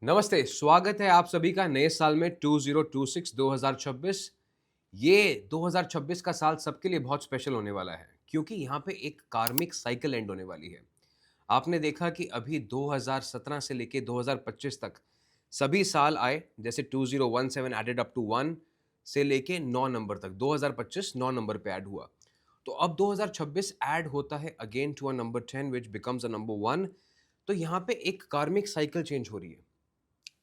नमस्ते, स्वागत है आप सभी का नए साल में 2026 ये 2026 का साल सबके लिए बहुत स्पेशल होने वाला है क्योंकि यहाँ पे एक कार्मिक साइकिल एंड होने वाली है। आपने देखा कि अभी 2017 से लेके 2025 तक सभी साल आए, जैसे 2017 एडेड अप टू 1 से लेके 9 नंबर तक 2025 9 नंबर पे ऐड हुआ। तो अब 2026 ऐड होता है again to a number 10 which becomes a number 1। तो यहाँ पे एक कार्मिक साइकिल चेंज हो रही है।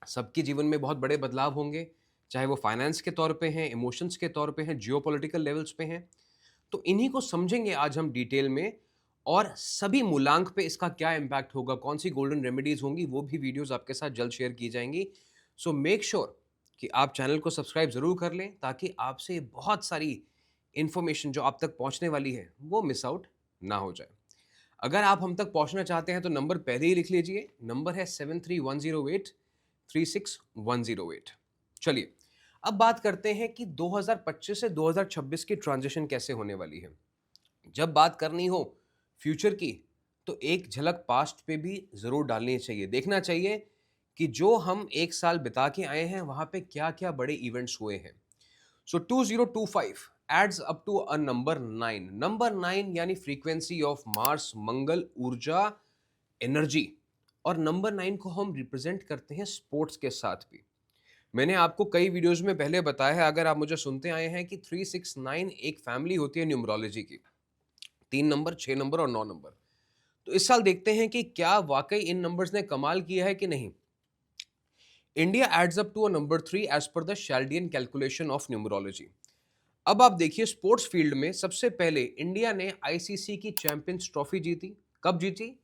सबके जीवन में बहुत बड़े बदलाव होंगे, चाहे वो फाइनेंस के तौर पे हैं, इमोशंस के तौर पे हैं, जियोपॉलिटिकल लेवल्स पे हैं। तो इन्हीं को समझेंगे आज हम डिटेल में, और सभी मूलांक पे इसका क्या इम्पैक्ट होगा, कौन सी गोल्डन रेमेडीज होंगी, वो भी वीडियोस आपके साथ जल्द शेयर की जाएंगी। सो मेक श्योर कि आप चैनल को सब्सक्राइब जरूर कर लें ताकि आपसे बहुत सारी इंफॉर्मेशन जो आप तक पहुंचने वाली है वो मिस आउट ना हो जाए। अगर आप हम तक पहुंचना चाहते हैं तो नंबर पहले ही लिख लीजिए, नंबर है 7310836108। चलिए अब बात करते हैं कि 2025 से 2026 की ट्रांजिशन कैसे होने वाली है। जब बात करनी हो फ्यूचर की तो एक झलक पास्ट पे भी जरूर डालनी चाहिए, देखना चाहिए कि जो हम एक साल बिता के आए हैं वहां पे क्या क्या बड़े इवेंट्स हुए हैं। सो 2025 adds up to a number 9। Number 9 यानी फ्रीक्वेंसी ऑफ मार्स, मंगल, ऊर्जा, एनर्जी। और नंबर 9 को हम रिप्रेजेंट करते हैं स्पोर्ट्स के साथ भी। मैंने आपको कई वीडियोस में पहले बताया है, अगर आप मुझे सुनते आए हैं, कि 369 एक फैमिली होती है न्यूमरोलॉजी की, 3 नंबर, 6 नंबर और 9 नंबर। तो इस साल देखते हैं कि क्या वाकई इन नंबर्स ने कमाल किया है कि नहीं। India adds up to a number 3 as per the Chaldean calculation of numerology. अब आप देखिए, स्पोर्ट्स फील्ड में सबसे पहले इंडिया ने आईसीसी की चैंपियंस ट्रॉफी जीती। कब जीती?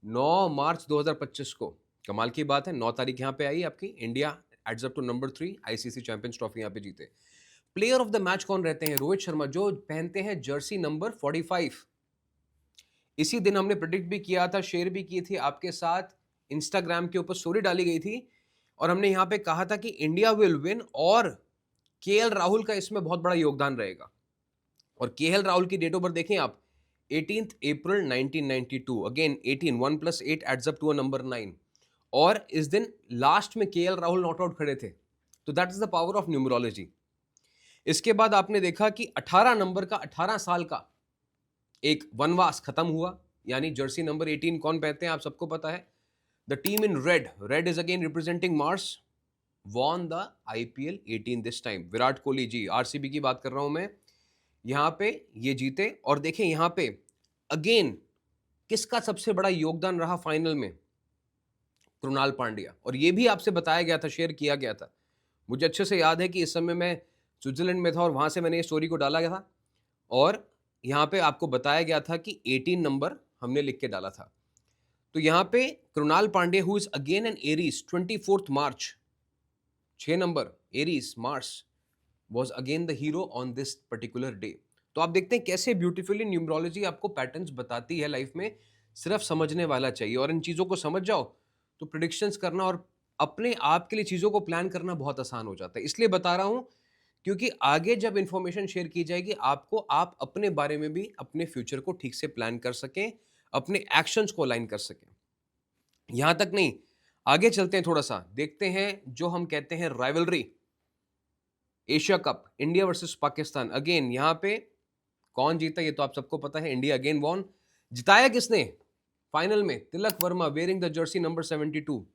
9 मार्च 2025 को। कमाल की बात है, 9 तारीख यहाँ पे आई आपकी। India adds up to number 3, ICC Champions Trophy यहाँ पे जीते। प्लेयर ऑफ द मैच कौन रहते हैं? रोहित शर्मा, जो पहनते हैं जर्सी नंबर 45। इसी दिन हमने प्रिडिक्ट भी किया था, शेयर भी की थी आपके साथ, इंस्टाग्राम के ऊपर स्टोरी डाली गई थी, और हमने यहाँ पे कहा था कि इंडिया विल विन, और केएल राहुल का इसमें बहुत बड़ा योगदान रहेगा। और केएल राहुल की डेट ऑफ बर्थ देखें आप, 18 April 1992। Again 18, 1 + 8 adds up to a number 9। और इस दिन लास्ट में केएल राहुल नॉट आउट खड़े थे। तो that is the power of numerology. इसके बाद आपने देखा कि 18 नंबर का, 18 साल का एक वनवास खत्म हुआ, यानी जर्सी नंबर 18 कौन पहनते हैं आप सबको पता है। The team in red, red is again representing Mars, won the IPL 18 this time. Virat Kohli ji, RCB की बात कर रहा हूं मैं, यहां पे ये जीते। और देखें यहां पे अगेन किसका सबसे बड़ा योगदान रहा फाइनल में? कृणाल पांड्या। और ये भी आपसे बताया गया था, शेयर किया गया था। मुझे अच्छे से याद है कि इस समय मैं स्विट्जरलैंड में था और वहां से मैंने ये स्टोरी को डाला गया था, और यहाँ पे आपको बताया गया था कि 18 नंबर हमने लिख के डाला था। तो यहाँ पे Krunal Pandya, who is again an Aries, 24 March, 6 number, Aries, Mars, was again the hero on this particular day. तो आप देखते हैं कैसे ब्यूटीफुली न्यूमरोलॉजी आपको पैटर्न्स बताती है लाइफ में। सिर्फ समझने वाला चाहिए, और इन चीज़ों को समझ जाओ तो प्रिडिक्शंस करना और अपने आप के लिए चीज़ों को प्लान करना बहुत आसान हो जाता है। इसलिए बता रहा हूं क्योंकि आगे जब इंफॉर्मेशन शेयर की जाएगी आपको, आप अपने बारे में भी अपने फ्यूचर को ठीक से प्लान कर सकें, अपने एक्शंस को अलाइन कर सकें। यहां तक नहीं, आगे चलते हैं, थोड़ा सा देखते हैं जो हम कहते हैं rivalry. Asia cup, India versus Pakistan. Again यहाँ पे कौन जीता ये तो आप सबको पता है, इंडिया अगेन वॉन। जिताया किसने फाइनल में? Tilak Varma, wearing the jersey number 72।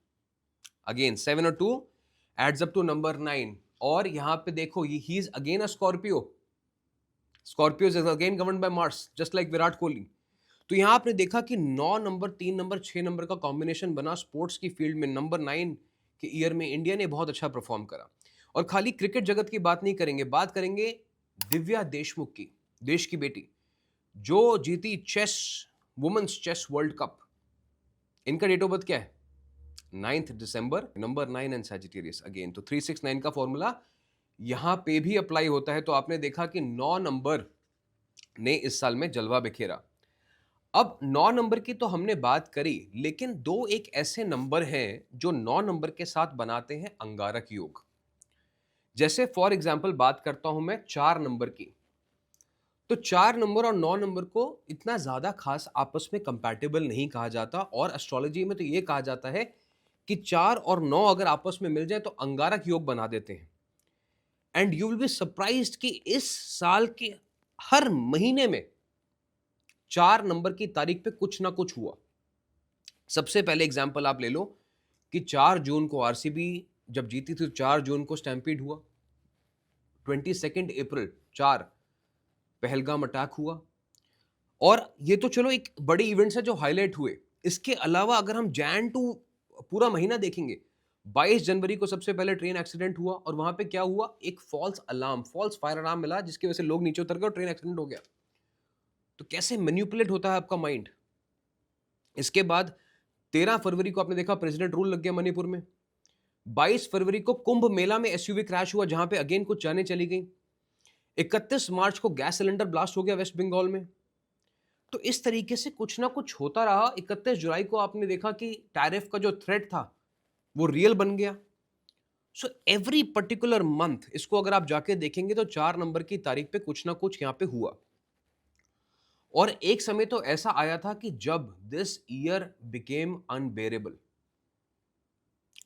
Again 7 और 2 एड्स अप टू नंबर 9। और यहाँ पे देखो, he is again a Scorpio. Scorpio is again govern by Mars, just like Virat Kohli. तो यहाँ आपने देखा कि 9 नंबर, 3 नंबर, 6 नंबर का कॉम्बिनेशन बना स्पोर्ट्स की फील्ड में। नंबर 9 के ईयर में इंडिया ने बहुत अच्छा परफॉर्म करा। और खाली क्रिकेट जगत की बात नहीं करेंगे, बात करेंगे दिव्या देशमुख की, देश की बेटी, जो जीती chess, women's chess world cup. इनका डेट ऑफ बर्थ क्या है? 9 December, number 9 and Sagittarius. Again तो 369 का फॉर्मूला यहां पे भी अप्लाई होता है। तो आपने देखा कि 9 नंबर ने इस साल में जलवा बिखेरा। अब 9 नंबर की तो हमने बात करी, लेकिन दो एक ऐसे नंबर हैं जो 9 नंबर के साथ बनाते हैं अंगारक योग। जैसे फॉर एग्जाम्पल बात करता हूं मैं 4 नंबर की। तो 4 नंबर और 9 नंबर को इतना ज्यादा खास आपस में कंपैटिबल नहीं कहा जाता, और एस्ट्रोलॉजी में तो यह कहा जाता है कि 4 और 9 अगर आपस में मिल जाए तो अंगारक योग बना देते हैं। And you will be surprised कि इस साल के हर महीने में 4 नंबर की तारीख पे कुछ ना कुछ हुआ। सबसे पहले एग्जांपल आप ले लो कि 4 जून को आरसीबी जब जीती थी तो 4 जून को स्टैम्पीड हुआ। 22 अप्रैल 4 पहलगाम अटैक हुआ। और ये तो चलो एक बड़े इवेंट्स है जो हाईलाइट हुए। इसके अलावा अगर हम जैन टू पूरा महीना देखेंगे, 22 जनवरी को सबसे पहले ट्रेन एक्सीडेंट हुआ और वहां पे क्या हुआ, एक फॉल्स फायर अलार्म मिला जिसकी वजह से लोग नीचे उतर गए और ट्रेन एक्सीडेंट हो गया। तो कैसे मैनिपुलेट होता है आपका माइंड। इसके बाद 13 फरवरी को आपने देखा प्रेसिडेंट रूल लग गया मणिपुर में। 22 फरवरी को कुंभ मेला में एसयूवी क्रैश हुआ जहां पे अगेन कुछ जाने चली गई। 31 मार्च को गैस सिलेंडर ब्लास्ट हो गया वेस्ट बंगाल में। तो इस तरीके से कुछ ना कुछ होता रहा। 31 जुलाई को आपने देखा कि टैरिफ का जो थ्रेट था वो रियल बन गया। सो एवरी पर्टिकुलर मंथ इसको अगर आप जाके देखेंगे तो 4 नंबर की तारीख पे कुछ ना कुछ यहां पे हुआ। और एक समय तो ऐसा आया था कि जब दिस ईयर बिकेम अनबेरेबल।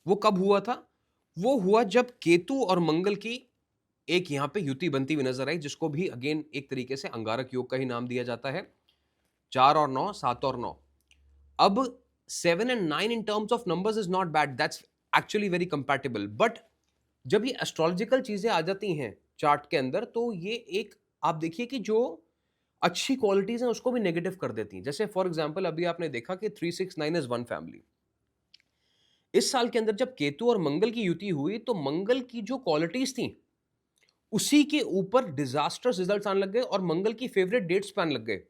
वो कब हुआ था? वो हुआ जब केतु और मंगल की एक यहां पे युति बनती हुई नजर आई, जिसको भी अगेन एक तरीके से अंगारक योग का ही नाम दिया जाता है। 4 और 9, 7 और 9। अब 7 and 9 in terms of numbers is not bad, that's actually very compatible, but जब ये एस्ट्रोलॉजिकल चीजें आ जाती हैं चार्ट के अंदर तो ये एक आप देखिए कि जो अच्छी क्वालिटीज हैं उसको भी नेगेटिव कर देती हैं। जैसे फॉर एग्जांपल अभी आपने देखा कि 369 इज वन फैमिली। इस साल के अंदर जब केतु और मंगल की युति हुई तो मंगल की जो क्वालिटीज थी उसी के ऊपर डिजास्टर्स रिजल्ट्स आने लग गए और मंगल की फेवरेट डेट्स पे आने लग गए।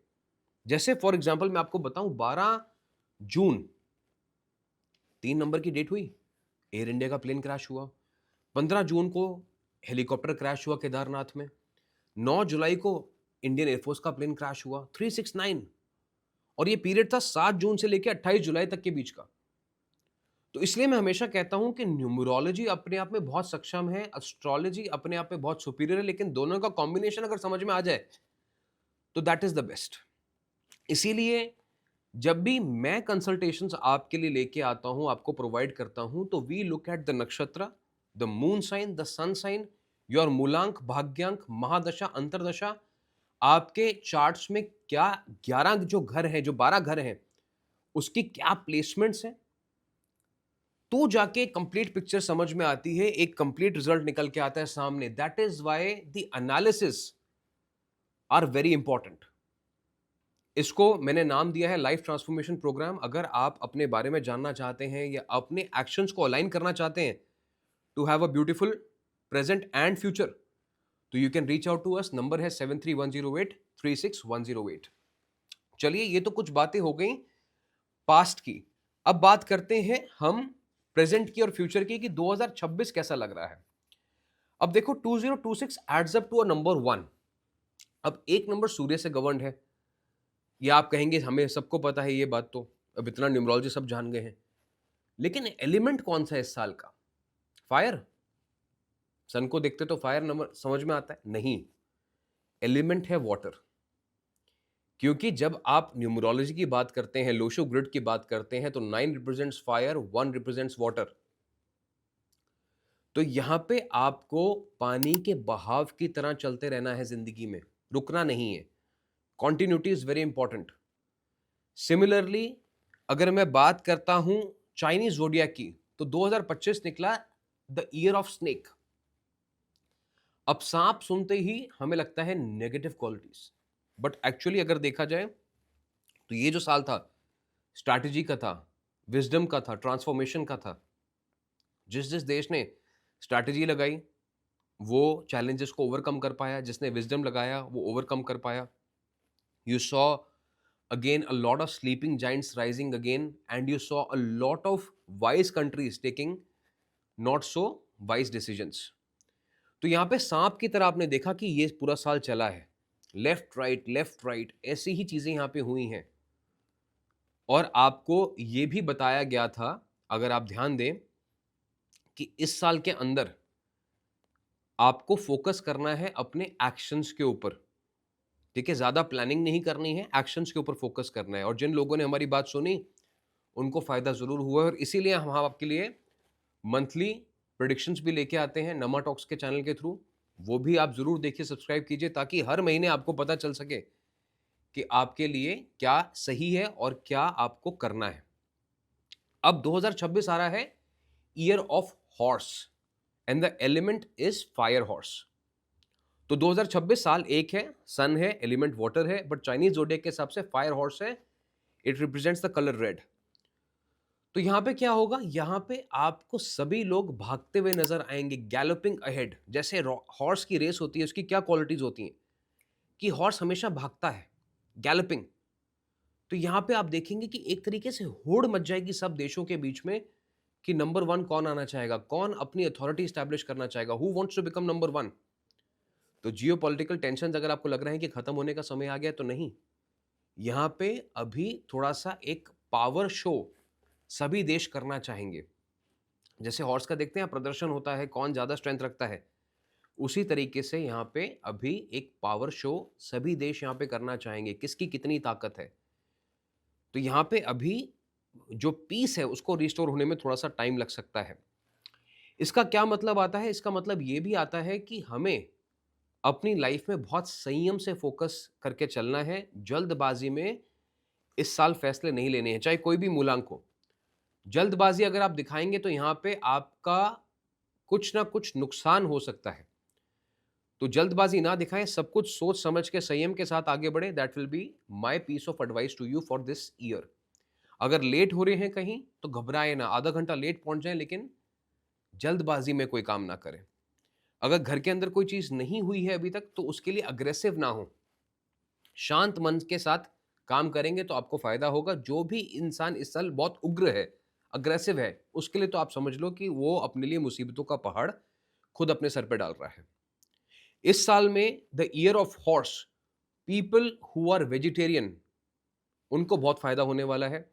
जैसे फॉर एग्जांपल मैं आपको बताऊं, 12 जून 3 नंबर की डेट हुई, एयर इंडिया का प्लेन क्रैश हुआ। 15 जून को हेलीकॉप्टर क्रैश हुआ केदारनाथ में। 9 जुलाई को इंडियन एयरफोर्स का प्लेन क्रैश हुआ 369। और ये पीरियड था 7 जून से लेकर 28 जुलाई तक के बीच का। तो इसलिए मैं हमेशा कहता हूं कि न्यूमरोलॉजी अपने आप में बहुत सक्षम है, एस्ट्रोलॉजी अपने आप में बहुत सुपीरियर है, लेकिन दोनों का कॉम्बिनेशन अगर समझ में आ जाए तो दैट इज द बेस्ट। इसीलिए जब भी मैं कंसल्टेशंस आपके लिए लेके आता हूं, आपको प्रोवाइड करता हूं, तो we look at the nakshatra, the moon sign, the sun sign, your moolank, bhagyank, महादशा, अंतरदशा, आपके चार्ट्स में क्या 11 जो घर है, जो 12 घर हैं, उसकी क्या प्लेसमेंट्स हैं, तो जाके कंप्लीट पिक्चर समझ में आती है, एक कंप्लीट रिजल्ट निकल के आता है सामने। That is why the analysis are very important. इसको मैंने नाम दिया है लाइफ ट्रांसफॉर्मेशन प्रोग्राम। अगर आप अपने बारे में जानना चाहते हैं या अपने एक्शंस को अलाइन करना चाहते हैं to have a beautiful present and future, तो you can reach out to us. Number है 7310836108। चलिए, ये तो कुछ बातें हो गई पास्ट की। अब बात करते हैं हम प्रेजेंट की और फ्यूचर की कि 2026 कैसा लग रहा है। अब देखो 2026 adds up to a number 1। अब एक नंबर सूर्य से गवर्नड है। ये आप कहेंगे हमें सबको पता है ये बात, तो अब इतना न्यूमरोलॉजी सब जान गए हैं, लेकिन एलिमेंट कौन सा है इस साल का? फायर। सन को देखते तो फायर नंबर समझ में आता है? नहीं, एलिमेंट है वाटर। क्योंकि जब आप न्यूमरोलॉजी की बात करते हैं, लोशो ग्रिड की बात करते हैं, तो 9 रिप्रेजेंट्स फायर, 1 रिप्रेजेंट्स वाटर। तो यहां पे आपको पानी के बहाव की तरह चलते रहना है जिंदगी में, रुकना नहीं है। Continuity is very important. Similarly अगर मैं बात करता हूं चाइनीज ज़ोडिएक की, तो 2025 निकला द ईयर ऑफ स्नेक। अब सांप सुनते ही हमें लगता है नेगेटिव क्वालिटीज, बट एक्चुअली अगर देखा जाए तो ये जो साल था स्ट्रैटेजी का था, विजडम का था, ट्रांसफॉर्मेशन का था। जिस जिस देश ने स्ट्रैटेजी लगाई वो चैलेंजेस को ओवरकम कर पाया, जिसने विजडम लगाया वो ओवरकम कर पाया। You saw again a lot of sleeping giants rising again, and you saw a lot of wise countries taking not so wise decisions। तो यहां पे सांप की तरह आपने देखा कि ये पूरा साल चला है, लेफ्ट राइट ऐसी ही चीजें यहां पे हुई हैं। और आपको ये भी बताया गया था, अगर आप ध्यान दें, कि इस साल के अंदर आपको फोकस करना है अपने एक्शंस के ऊपर। ठीक है, ज्यादा प्लानिंग नहीं करनी है, एक्शंस के ऊपर फोकस करना है। और जिन लोगों ने हमारी बात सुनी उनको फायदा जरूर हुआ है, और इसीलिए हम आपके लिए मंथली प्रेडिक्शंस भी लेके आते हैं नमा टॉक्स के चैनल के थ्रू। वो भी आप जरूर देखिए, सब्सक्राइब कीजिए, ताकि हर महीने आपको पता चल सके कि आपके लिए क्या सही है और क्या आपको करना है। अब 2026 आ रहा है, year of horse, and the element is fire horse. तो 2026 साल एक है, सन है, एलिमेंट वाटर है, बट चाइनीज जोडिएक के हिसाब से फायर हॉर्स है। It represents the colour red. तो यहां पे क्या होगा, यहां पे आपको सभी लोग भागते हुए नजर आएंगे, गैलोपिंग अहेड। जैसे हॉर्स की रेस होती है, उसकी क्या क्वालिटीज होती हैं कि हॉर्स हमेशा भागता है, गैलोपिंग। तो यहां पे आप देखेंगे कि एक तरीके से होड़ मच जाएगी सब देशों के बीच में कि नंबर वन कौन आना चाहेगा, कौन अपनी अथॉरिटी स्टैब्लिश करना चाहेगा, who wants to become number one. तो जियो पॉलिटिकल टेंशन अगर आपको लग रहा है कि खत्म होने का समय आ गया, तो नहीं, यहां पे अभी थोड़ा सा एक पावर शो सभी देश करना चाहेंगे। जैसे हॉर्स का देखते हैं प्रदर्शन होता है, कौन ज्यादा स्ट्रेंथ रखता है, उसी तरीके से यहाँ पे अभी एक पावर शो सभी देश यहाँ पे करना चाहेंगे, किसकी कितनी ताकत है। तो यहाँ पे अभी जो पीस है उसको रिस्टोर होने में थोड़ा सा टाइम लग सकता है। इसका क्या मतलब आता है, इसका मतलब ये भी आता है कि हमें अपनी लाइफ में बहुत संयम से फोकस करके चलना है। जल्दबाजी में इस साल फैसले नहीं लेने हैं, चाहे कोई भी मूलांक हो। जल्दबाजी अगर आप दिखाएंगे तो यहां पे आपका कुछ ना कुछ नुकसान हो सकता है। तो जल्दबाजी ना दिखाएं, सब कुछ सोच समझ के संयम के साथ आगे बढ़े। That will be my piece of advice to you for this year. अगर लेट हो रहे हैं कहीं तो घबराए ना, आधा घंटा लेट पहुंच जाए, लेकिन जल्दबाजी में कोई काम ना करें। अगर घर के अंदर कोई चीज नहीं हुई है अभी तक तो उसके लिए अग्रेसिव ना हो, शांत मन के साथ काम करेंगे तो आपको फायदा होगा। जो भी इंसान इस साल बहुत उग्र है, अग्रेसिव है, उसके लिए तो आप समझ लो कि वो अपने लिए मुसीबतों का पहाड़ खुद अपने सर पे डाल रहा है। इस साल में the year of horse, people who are vegetarian, उनको बहुत फायदा होने वाला है।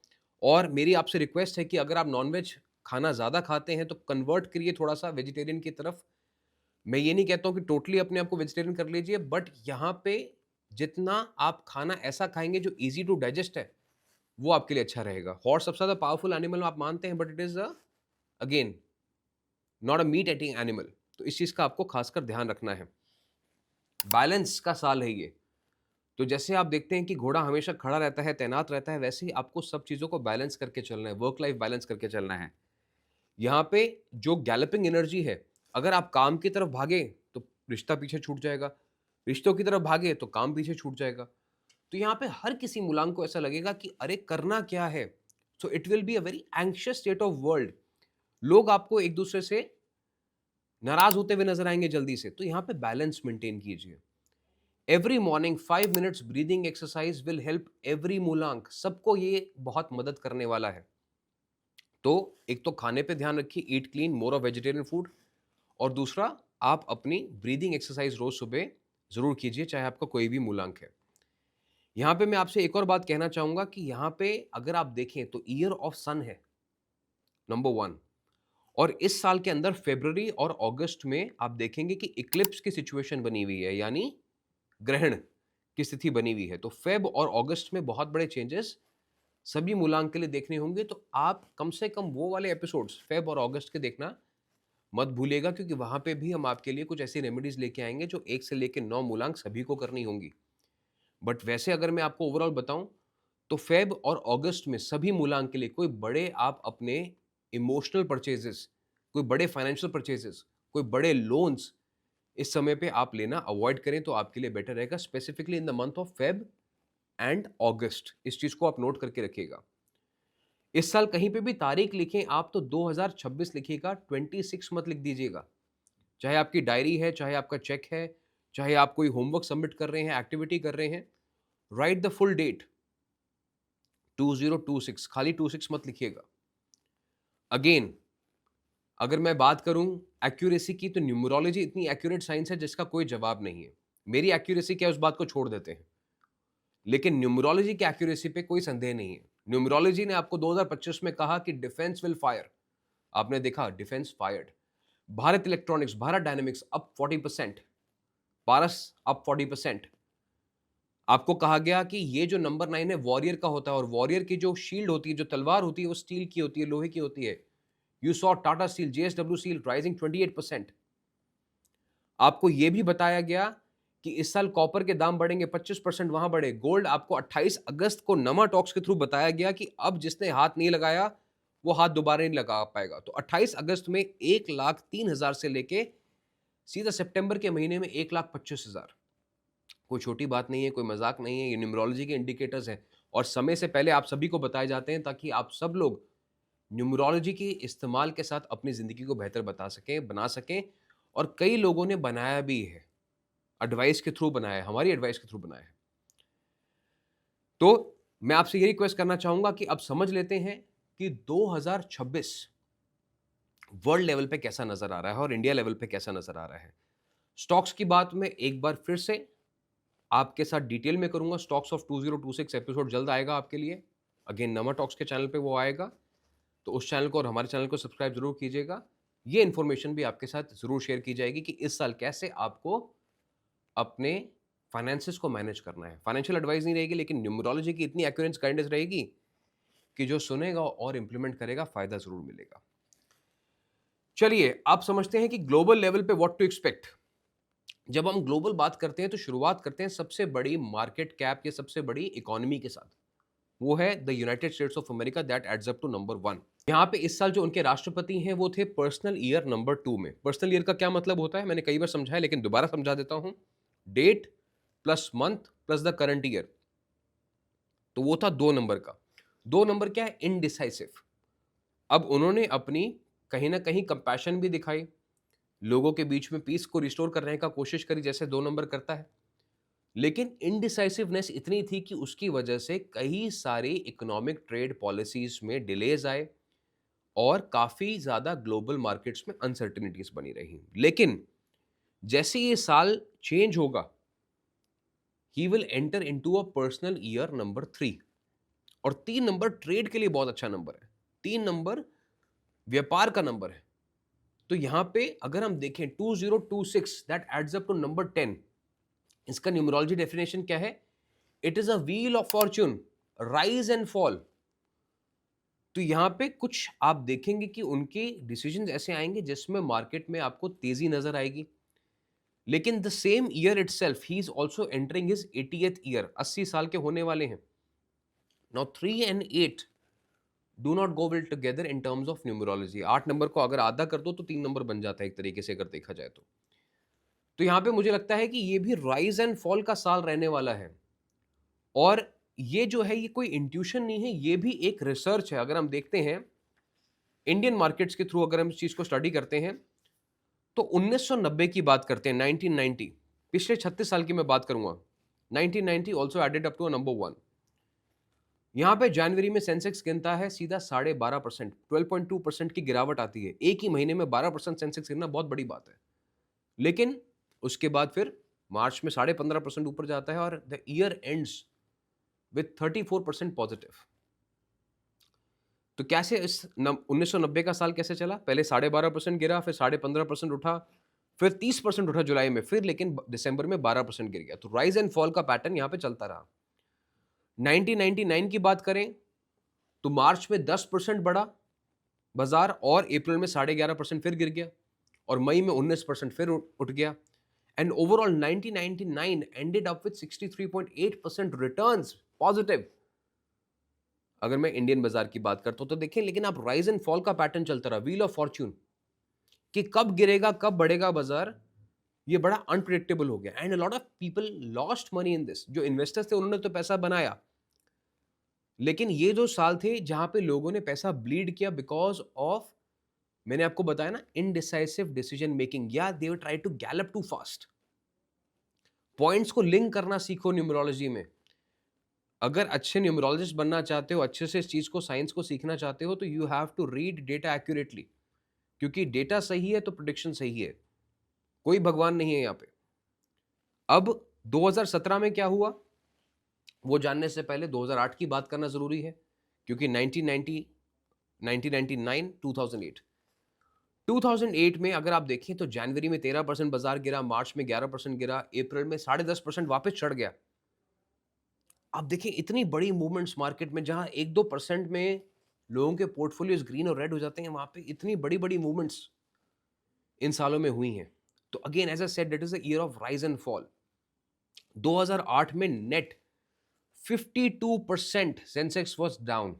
और मेरी आपसे रिक्वेस्ट है कि अगर आप नॉनवेज खाना ज्यादा खाते हैं तो कन्वर्ट करिए थोड़ा सा वेजिटेरियन की तरफ। मैं ये नहीं कहता हूं कि टोटली अपने आप को वेजिटेरियन कर लीजिए, बट यहां पे जितना आप खाना ऐसा खाएंगे जो इजी टू डाइजेस्ट है, वो आपके लिए अच्छा रहेगा। हॉर्स सबसे ज्यादा पावरफुल एनिमल आप मानते हैं, but it is again not a meat eating animal. तो इस चीज का आपको खासकर ध्यान रखना है। बैलेंस का साल है ये। तो जैसे आप देखते हैं कि घोड़ा हमेशा खड़ा रहता है, तैनात रहता है, वैसे ही आपको सब चीजों को बैलेंस करके चलना है, वर्क लाइफ बैलेंस करके चलना है। यहाँ पे जो गैलपिंग एनर्जी है, अगर आप काम की तरफ भागे तो रिश्ता पीछे छूट जाएगा, रिश्तों की तरफ भागे तो काम पीछे छूट जाएगा। तो यहाँ पे हर किसी मुलांग को ऐसा लगेगा कि अरे करना क्या है। So it will be a very anxious state of world. लोग आपको एक दूसरे से नाराज होते हुए नजर आएंगे जल्दी से। तो यहाँ पे बैलेंस मेंटेन कीजिए। Every morning 5 minutes breathing exercise will help every मूलांक। सबको ये बहुत मदद करने वाला है। तो एक तो खाने पे ध्यान रखिए, eat clean, more of vegetarian food. और दूसरा, आप अपनी ब्रीदिंग एक्सरसाइज रोज सुबह जरूर कीजिए, चाहे आपका कोई भी मूलांक है। यहां पे मैं आपसे एक और बात कहना चाहूंगा कि यहां पे अगर आप देखें तो ईयर ऑफ सन है नंबर वन। और इस साल के अंदर फरवरी और अगस्त में आप देखेंगे कि इक्लिप्स की सिचुएशन बनी हुई है, यानी ग्रहण की स्थिति बनी हुई है। तो फेब और अगस्त में बहुत बड़े चेंजेस सभी मूलांक के लिए देखने होंगे। तो आप कम से कम वो वाले एपिसोड्स फेब और अगस्त के देखना मत भूलिएगा, क्योंकि वहां पे भी हम आपके लिए कुछ ऐसी रेमेडीज लेके आएंगे जो 1 से लेकर 9 मूलांक सभी को करनी होंगी। बट वैसे अगर मैं आपको ओवरऑल बताऊं तो फेब और अगस्त में सभी मूलांक के लिए कोई बड़े आप अपने इमोशनल परचेजेस, कोई बड़े फाइनेंशियल परचेजेस, कोई बड़े लोन्स इस समय पे आप लेना अवॉइड करें तो आपके लिए बेटर रहेगा, specifically in the month of Feb and August. इस चीज को आप नोट करके रखिएगा। इस साल कहीं पे भी तारीख लिखें आप तो 2026 लिखिएगा, 26 मत लिख दीजिएगा। चाहे आपकी डायरी है, चाहे आपका चेक है, चाहे आप कोई होमवर्क सबमिट कर रहे हैं, एक्टिविटी कर रहे हैं, राइट द फुल डेट 2026, खाली 26 मत लिखिएगा। अगेन अगर मैं बात करूं एक्यूरेसी की, तो न्यूमरोलॉजी इतनी एक्यूरेट साइंस है जिसका कोई जवाब नहीं है। मेरी एक्यूरेसी क्या है उस बात को छोड़ देते हैं, लेकिन न्यूमरोलॉजी की एक्यूरेसी पे कोई संदेह नहीं है। न्यूमरोलॉजी ने आपको 2025 में कहा कि डिफेंस विल फायर, आपने देखा defence fired. Bharat electronics, Bharat dynamics up 40%, पारस अप 40%। आपको कहा गया कि ये जो नंबर 9 है वॉरियर का होता है, और वॉरियर की जो शील्ड होती है, जो तलवार होती है, वो स्टील की होती है, लोहे की होती है। You saw Tata steel, JSW steel rising 28%। आपको यह भी बताया गया कि इस साल कॉपर के दाम बढ़ेंगे, 25% वहां बढ़े। गोल्ड आपको 28 अगस्त को नमा टॉक्स के थ्रू बताया गया कि अब जिसने हाथ नहीं लगाया वो हाथ दोबारा नहीं लगा पाएगा। तो 28 अगस्त में 1,03,000 से लेके सीधा सितंबर के महीने में 1,25,000। कोई छोटी बात नहीं है, कोई मजाक नहीं है, ये न्यूमरोलॉजी के इंडिकेटर्स हैं और समय से पहले आप सभी को बताए जाते हैं ताकि आप सब लोग न्यूमरोलॉजी के इस्तेमाल के साथ अपनी जिंदगी को बेहतर बना सकें। और कई लोगों ने बनाया भी है, एडवाइस के थ्रू बनाया है, हमारी एडवाइस के थ्रू बनाया है। तो मैं आपसे ये रिक्वेस्ट करना चाहूंगा कि अब समझ लेते हैं कि 2026 वर्ल्ड लेवल पे कैसा नजर आ रहा है और इंडिया लेवल पे कैसा नजर आ रहा है। स्टॉक्स की बात में एक बार फिर से आपके साथ डिटेल में करूंगा। स्टॉक्स ऑफ 2026 एपिसोड जल्द आएगा आपके लिए, अगेन नमा टॉक्स के चैनल पे वो आएगा, तो उस चैनल को और हमारे चैनल को सब्सक्राइब जरूर कीजिएगा। ये इन्फॉर्मेशन भी आपके साथ जरूर शेयर की जाएगी कि इस साल कैसे आपको अपने फाइनेंसेस को मैनेज करना है। फाइनेंशियल एडवाइस नहीं रहेगी, लेकिन न्यूमरोलॉजी की इतनी एक्यूरेंस गाइडेंस रहेगी कि जो सुनेगा और इंप्लीमेंट करेगा फायदा जरूर मिलेगा। चलिए आप समझते हैं कि ग्लोबल लेवल पे व्हाट टू एक्सपेक्ट। जब हम ग्लोबल बात करते हैं तो शुरुआत करते हैं सबसे बड़ी मार्केट कैप या सबसे बड़ी इकोनॉमी के साथ, वो है the United States of America, that adds up to number 1। यहाँ पे इस साल जो उनके राष्ट्रपति हैं वो थे पर्सनल ईयर नंबर 2 में। पर्सनल ईयर का क्या मतलब होता है मैंने कई बार समझाया, लेकिन दोबारा समझा देता हूं। Date plus month plus the current year, तो वो था 2 नंबर का। 2 नंबर क्या है? इनडिसाइसिव। अब उन्होंने अपनी कहीं ना कहीं कंपैशन भी दिखाई, लोगों के बीच में पीस को रिस्टोर करने का कोशिश करी जैसे 2 नंबर करता है, लेकिन इनडिसाइसिवनेस इतनी थी कि उसकी वजह से कई सारी इकोनॉमिक ट्रेड पॉलिसीज में डिलेज आए और काफी ज्यादा ग्लोबल मार्केट्स में अनसर्टेनिटीज बनी रही। लेकिन जैसे ये साल चेंज होगा, he will enter into a personal year number 3। और 3 नंबर ट्रेड के लिए बहुत अच्छा नंबर है, 3 नंबर व्यापार का नंबर है। तो यहां पे अगर हम देखें 2026 that adds up to number 10, इसका न्यूमरोलॉजी डेफिनेशन क्या है? It is a wheel of fortune, rise and fall. तो यहां पे कुछ आप देखेंगे कि उनके डिसीजंस ऐसे आएंगे जिसमें मार्केट में आपको तेजी नजर आएगी। लेकिन the same year itself he is also entering his 80th year, 80 साल के होने वाले हैं। Now 3 and 8 do not go well together in terms of numerology. 8 number को अगर आधा कर दो तो 3 नंबर बन जाता है एक तरीके से अगर देखा जाए तो यहां पे मुझे लगता है कि ये भी राइज एंड फॉल का साल रहने वाला है। और ये जो है ये कोई इंट्यूशन नहीं है, ये भी एक रिसर्च है। अगर हम देखते हैं इंडियन मार्केट्स के थ्रू, अगर हम इस चीज को स्टडी करते हैं तो 1990 की बात करते हैं, 1990, पिछले 36 साल की मैं बात करूंगा। 1990 also added up to number 1। यहां पे जनवरी में सेंसेक्स गिनता है सीधा 12.5%, 12.2% की गिरावट आती है। एक ही महीने में 12% सेंसेक्स गिरना बहुत बड़ी बात है। लेकिन उसके बाद फिर मार्च में 15.5% ऊपर जाता है और the year ends with 34% positive. तो कैसे इस 1990 का साल कैसे चला? पहले 12.5% गिरा, फिर 15.5% उठा, फिर 30% उठा जुलाई में, फिर लेकिन दिसंबर में 12% गिर गया। तो राइज एंड फॉल का पैटर्न यहां पे चलता रहा। 1999 की बात करें तो मार्च में 10% बढ़ा बाजार, और अप्रैल में 11.5% फिर गिर गया, और मई में 19% फिर उठ गया। And overall 1999 ended up with 63.8% returns positive. अगर मैं इंडियन बाजार की बात करता हूं तो देखें, लेकिन आप राइज एंड फॉल का पैटर्न चलता रहा, व्हील ऑफ फॉर्च्यून, कि कब गिरेगा कब बढ़ेगा बाजार, ये बड़ा अनप्रिडिक्टेबल हो गया। And a lot of people lost money in this. जो इन्वेस्टर्स थे उन्होंने तो पैसा बनाया, लेकिन ये जो साल थे जहां पे लोगों ने पैसा ब्लीड किया बिकॉज ऑफ, मैंने आपको बताया ना, इनडिसाइसिव डिसीजन मेकिंग, या they try to gallop too fast. Points को लिंक करना सीखो न्यूमरोलॉजी में। अगर अच्छे न्यूमरोलॉजिस्ट बनना चाहते हो, अच्छे से इस चीज को, साइंस को सीखना चाहते हो, तो you have to read data accurately, क्योंकि डेटा सही है तो प्रेडिक्शन सही है। कोई भगवान नहीं है यहाँ पे। अब 2017 में क्या हुआ वो जानने से पहले 2008 की बात करना जरूरी है, क्योंकि 1990, 1999, 2008 में अगर आप देखें तो जनवरी में 13% बाजार गिरा, मार्च में 11% गिरा, अप्रैल में 10.5% वापस चढ़ गया। आप देखिए इतनी बड़ी मूवमेंट्स मार्केट में, जहां 1-2% में लोगों के पोर्टफोलियोज ग्रीन और रेड हो जाते हैं, वहां पे इतनी बड़ी बड़ी मूवमेंट्स इन सालों में हुई हैं। तो again as I said, that is the year of rise and fall. 2008 में नेट 52% सेंसेक्स वाज डाउन।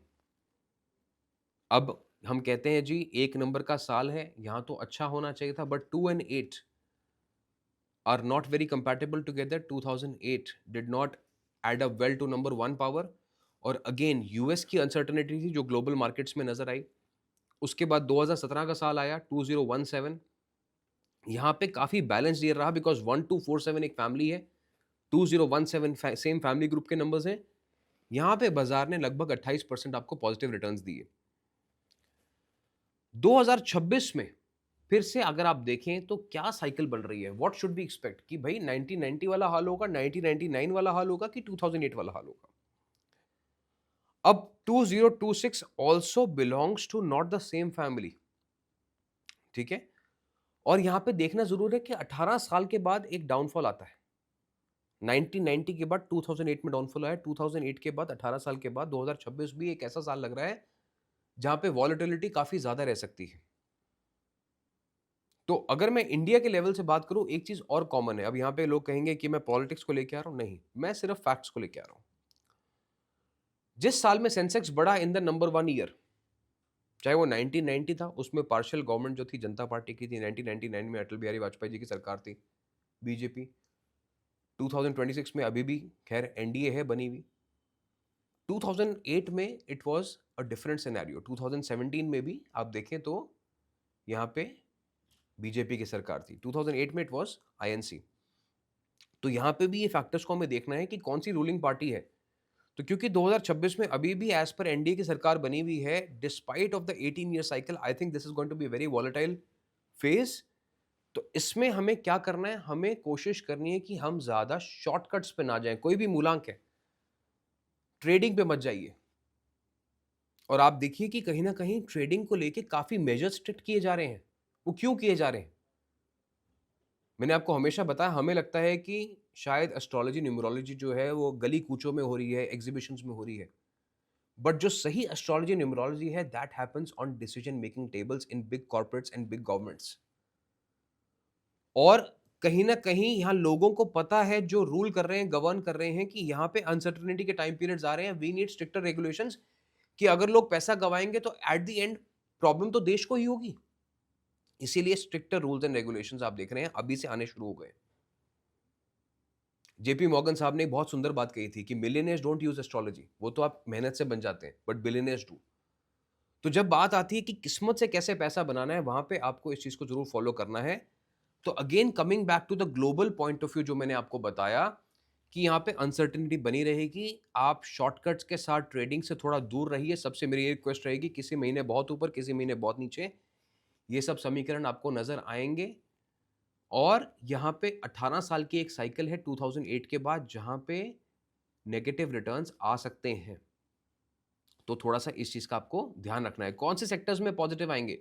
अब हम कहते हैं जी एक नंबर का साल है, यहां तो अच्छा होना चाहिए था, but 2 and 8 are not very compatible together. 2008 did not add up well to number one power. और अगेन यूएस की अनसर्टनिटी थी जो ग्लोबल मार्केट्स में नजर आई। उसके बाद 2017 का साल आया 2017। यहाँ पे काफी बैलेंस ईयर रहा, बिकॉज 1247 एक फैमिली है, 2017 सेम फैमिली ग्रुप के नंबर्स हैं। यहाँ पे बाजार ने लगभग 28% आपको पॉजिटिव रिटर्न्स दिए। 2026 में फिर से अगर आप देखें तो क्या साइकिल बन रही है, व्हाट शुड बी एक्सपेक्ट, कि भाई 1990 वाला हाल होगा, 1999 वाला हाल होगा, कि 2008 वाला हाल होगा। अब 2026 also belongs to not the same family, ठीक है। और यहां पे देखना जरूर है कि 18 साल के बाद एक डाउनफॉल आता है। 1990 के बाद 2008 में डाउनफॉल आया, 2008 के बाद 18 साल के बाद 2026 भी एक ऐसा साल लग रहा है जहां पे वॉलेटिलिटी काफी ज्यादा रह सकती है। तो अगर मैं इंडिया के लेवल से बात करूं, एक चीज और कॉमन है। अब यहां पे लोग कहेंगे कि मैं पॉलिटिक्स को लेके आ रहा हूं, नहीं, मैं सिर्फ फैक्ट्स को लेके आ रहा हूं। जिस साल में सेंसेक्स बढ़ा in the number one year, चाहे वो 1990 था, उसमें पार्शियल गवर्नमेंट जो थी जनता पार्टी की थी, 1999 में अटल बिहारी वाजपेयी जी की सरकार थी, बीजेपी। 2026 में अभी भी खैर एनडीए है बनी हुई। 2008 में it was a different scenario. 2017 में भी आप देखें तो यहां पे बीजेपी की सरकार थी, 2008 में इट वाज आईएनसी। तो यहां पे भी ये फैक्टर्स को हमें देखना है कि कौन सी रूलिंग पार्टी है। तो क्योंकि 2026 में अभी भी एज पर एनडीए की सरकार बनी हुई है, despite of the 18 year cycle, I think this is going to be very volatile phase. तो इसमें हमें क्या करना है, हमें कोशिश करनी है कि हम ज्यादा शॉर्टकट्स पे ना जाएं। कोई भी मूलांक है, ट्रेडिंग पे मत जाइए। और आप देखिए कि कहीं ना कहीं ट्रेडिंग को लेके काफी मेजर्स स्ट्रिक्ट किए जा रहे हैं। वो क्यों किए जा रहे हैं? मैंने आपको हमेशा बताया, हमें लगता है कि शायद एस्ट्रोलॉजी न्यूमरोलॉजी जो है वो गली कूचों में हो रही है, एग्जीबिशंस में हो रही है। बट जो सही एस्ट्रोलॉजी न्यूमरोलॉजी है, that happens on decision making tables in big corporates and big governments. और कहीं ना कहीं यहाँ लोगों को पता है, जो रूल कर रहे हैं, गवर्न कर रहे हैं, कि यहाँ पे अनसर्टेनिटी के टाइम पीरियड्स आ रहे हैं, वी नीड स्ट्रिक्टर रेगुलेशंस, कि अगर लोग पैसा गवाएंगे तो एट द एंड प्रॉब्लम तो देश को ही होगी। इसीलिए स्ट्रिक्टर रूल्स एंड रेगुलेशंस आप देख रहे हैं अभी से आने शुरू हो गए। जेपी मॉर्गन साहब ने एक बहुत सुंदर बात कही थी कि मिलियनियर्स डोंट यूज एस्ट्रोलॉजी, वो तो आप मेहनत से बन जाते हैं, बट बिलियनियर्स डू। तो जब बात आती है कि किस्मत से कैसे पैसा बनाना है, वहां पे आपको इस चीज को जरूर फॉलो करना है। तो again coming back to the global point of view, जो मैंने आपको बताया कि यहाँ पे अनसर्टेनिटी बनी रहेगी, आप शॉर्टकट्स के साथ ट्रेडिंग से थोड़ा दूर रहिए। सबसे मेरी एक रिक्वेस्ट रहेगी, किसी महीने बहुत ऊपर, किसी महीने बहुत नीचे, ये सब समीकरण आपको नजर आएंगे। और यहाँ पे 18 साल की एक साइकिल है 2008 के बाद, जहां पे नेगेटिव रिटर्न्स आ सकते हैं। तो थोड़ा सा इस चीज का आपको ध्यान रखना है। कौन से सेक्टर्स में पॉजिटिव आएंगे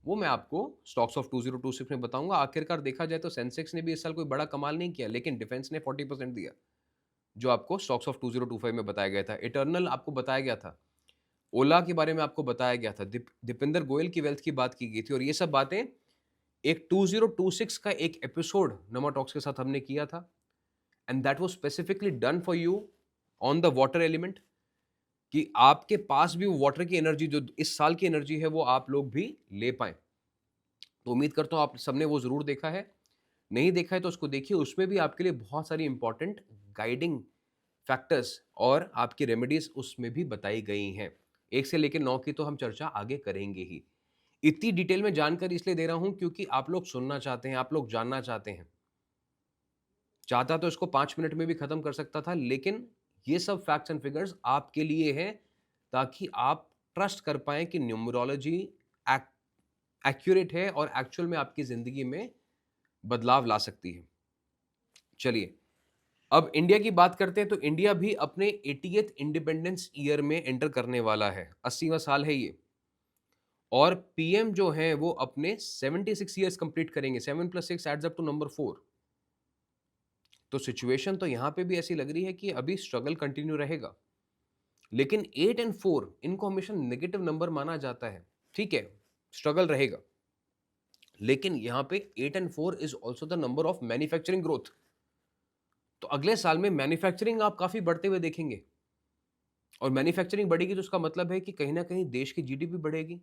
वो मैं आपको स्टॉक्स ऑफ 2026 में बताऊंगा। आखिरकार देखा जाए तो सेंसेक्स ने भी इस साल कोई बड़ा कमाल नहीं किया, लेकिन डिफेंस ने 40% दिया, जो आपको स्टॉक्स ऑफ 2025 में बताया गया था। इटर्नल आपको बताया गया था, ओला के बारे में आपको बताया गया था, दीपिंदर गोयल की वेल्थ की बात की गई थी। और ये सब बातें एक 2026 का एक एपिसोड नमा टॉक्स के साथ हमने किया था, and that was specifically done for you on the water element, कि आपके पास भी वो वाटर की एनर्जी, जो इस साल की एनर्जी है, वो आप लोग भी ले पाए। तो उम्मीद करता हूं आप सबने वो जरूर देखा है। नहीं देखा है तो उसको देखिए, उसमें भी आपके लिए बहुत सारी इंपॉर्टेंट गाइडिंग फैक्टर्स और आपकी रेमेडीज उसमें भी बताई गई हैं। 1 से लेकर 9 की तो हम चर्चा आगे करेंगे ही। इतनी डिटेल में जानकारी इसलिए दे रहा हूं क्योंकि आप लोग सुनना चाहते हैं, आप लोग जानना चाहते हैं। चाहता तो इसको 5 मिनट में भी खत्म कर सकता था, लेकिन ये सब फैक्ट्स एंड फिगर्स आपके लिए हैं, ताकि आप ट्रस्ट कर पाएं कि न्यूमरोलॉजी एक्यूरेट है और एक्चुअल में आपकी जिंदगी में बदलाव ला सकती है। चलिए अब इंडिया की बात करते हैं। तो इंडिया भी अपने 80th इंडिपेंडेंस ईयर में एंटर करने वाला है, 80वां साल है ये। और पीएम जो है वो अपने 76 ईयर्स कंप्लीट करेंगे। 7 + 6 एड्स अप टू नंबर 4। तो सिचुएशन तो यहाँ पे भी ऐसी लग रही है कि अभी स्ट्रगल कंटिन्यू रहेगा, लेकिन 8 एंड 4 इनको हमेशा नेगेटिव नंबर माना जाता है। ठीक है, स्ट्रगल रहेगा, लेकिन यहाँ पे 8 and 4 is also the number of manufacturing growth. तो अगले साल में मैन्युफैक्चरिंग आप काफी बढ़ते हुए देखेंगे, और मैन्युफैक्चरिंग बढ़ेगी तो उसका मतलब है कि कहीं ना कहीं देश की जीडीपी बढ़ेगी,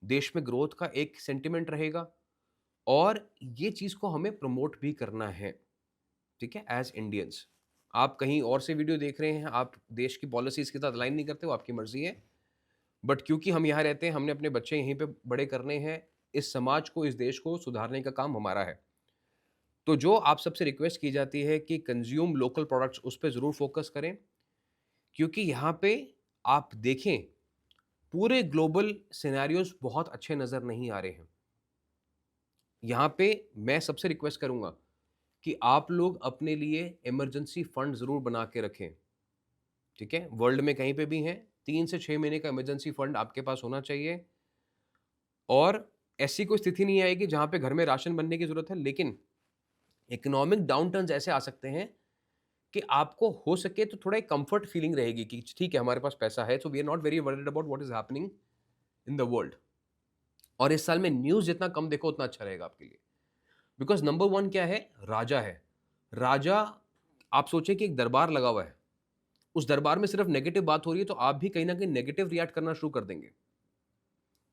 देश में ग्रोथ का एक सेंटिमेंट रहेगा, और ये चीज को हमें प्रमोट भी करना है। ठीक है, एज इंडियंस आप कहीं और से वीडियो देख रहे हैं, आप देश की पॉलिसीज के साथ अलाइन नहीं करते हो, आपकी मर्जी है, बट क्योंकि हम यहाँ रहते हैं, हमने अपने बच्चे यहीं पे बड़े करने हैं, इस समाज को, इस देश को सुधारने का काम हमारा है। तो जो आप सबसे रिक्वेस्ट की जाती है कि कंज्यूम लोकल प्रोडक्ट्स, उस पर जरूर फोकस करें, क्योंकि यहाँ पे आप देखें पूरे ग्लोबल सिनेरियोज बहुत अच्छे नजर नहीं आ रहे हैं। यहाँ पे मैं सबसे रिक्वेस्ट करूंगा कि आप लोग अपने लिए इमरजेंसी फंड जरूर बना के रखें। ठीक है, वर्ल्ड में कहीं पे भी हैं, 3 से 6 महीने का इमरजेंसी फंड आपके पास होना चाहिए, और ऐसी कोई स्थिति नहीं आएगी जहां पे घर में राशन बनने की जरूरत है, लेकिन इकोनॉमिक डाउन टर्न्स ऐसे आ सकते हैं कि आपको हो सके तो थोड़ा एक कंफर्ट फीलिंग रहेगी कि ठीक है हमारे पास पैसा है, so we are not very worried about what is happening in the world. और इस साल में न्यूज जितना कम देखो उतना अच्छा रहेगा आपके लिए, बिकॉज नंबर 1 क्या है, राजा है। राजा, आप सोचे कि एक दरबार लगा हुआ है, उस दरबार में सिर्फ नेगेटिव बात हो रही है, तो आप भी कहीं ना कहीं नेगेटिव रिएक्ट करना शुरू कर देंगे।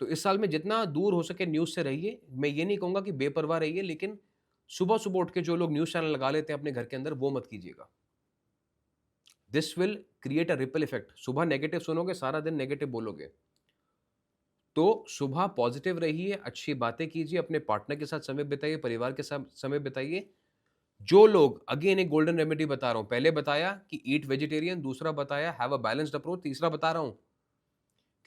तो इस साल में जितना दूर हो सके न्यूज से रहिए। मैं ये नहीं कहूंगा कि बेपरवाह रहिए, लेकिन सुबह सुबह उठ के जो लोग न्यूज चैनल लगा लेते हैं अपने घर के अंदर, वो मत कीजिएगा। This will create a ripple effect. सुबह नेगेटिव सुनोगे, सारा दिन नेगेटिव बोलोगे। तो सुबह पॉजिटिव रहिए, अच्छी बातें कीजिए, अपने पार्टनर के साथ समय बिताइए, परिवार के साथ समय बिताइए। जो लोग, अगेन एक गोल्डन रेमेडी बता रहा हूं, पहले बताया कि ईट वेजिटेरियन, दूसरा बताया हैव अ बैलेंस्ड अप्रोच, तीसरा बता रहा हूं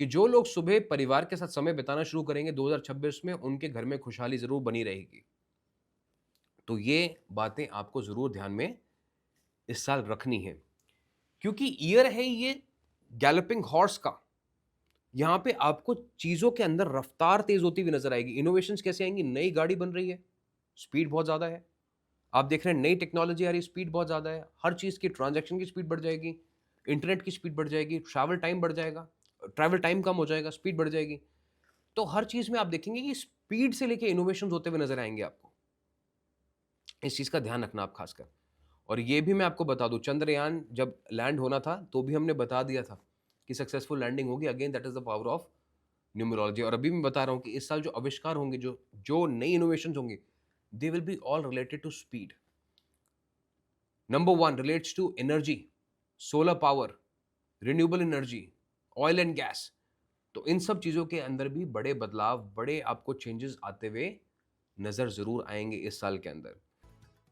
कि जो लोग सुबह परिवार के साथ समय बिताना शुरू करेंगे 2026 में, उनके घर में खुशहाली जरूर बनी रहेगी। तो ये बातें आपको जरूर ध्यान में इस साल रखनी है, क्योंकि ईयर है ये गैलपिंग हॉर्स का। यहां पे आपको चीजों के अंदर रफ्तार तेज होती हुई नजर आएगी। इनोवेशंस कैसे आएंगी, नई गाड़ी बन रही है, स्पीड बहुत ज्यादा है। आप देख रहे हैं नई टेक्नोलॉजी आ रही है, स्पीड बहुत ज्यादा है। हर चीज की ट्रांजैक्शन की स्पीड बढ़ जाएगी, इंटरनेट की स्पीड बढ़ जाएगी, ट्रैवल टाइम बढ़ जाएगा, ट्रैवल टाइम कम हो जाएगा, स्पीड बढ़ जाएगी। तो हर चीज में आप देखेंगे कि स्पीड से लेके इनोवेशन होते हुए नजर आएंगे आपको। इस चीज का ध्यान रखना आप खासकर। और ये भी मैं आपको बता दूं, चंद्रयान जब लैंड होना था तो भी हमने बता दिया था कि सक्सेसफुल लैंडिंग होगी। Again that is the power of numerology. और अभी मैं बता रहा हूं कि इस साल जो आविष्कार होंगे, जो जो नई इनोवेशन होंगे, they will be all related to speed. Number 1 relates to energy, solar power, renewable energy, oil and gas. तो इन सब चीजों के अंदर भी बड़े बदलाव, बड़े आपको चेंजेस आते हुए नजर जरूर आएंगे इस साल के अंदर।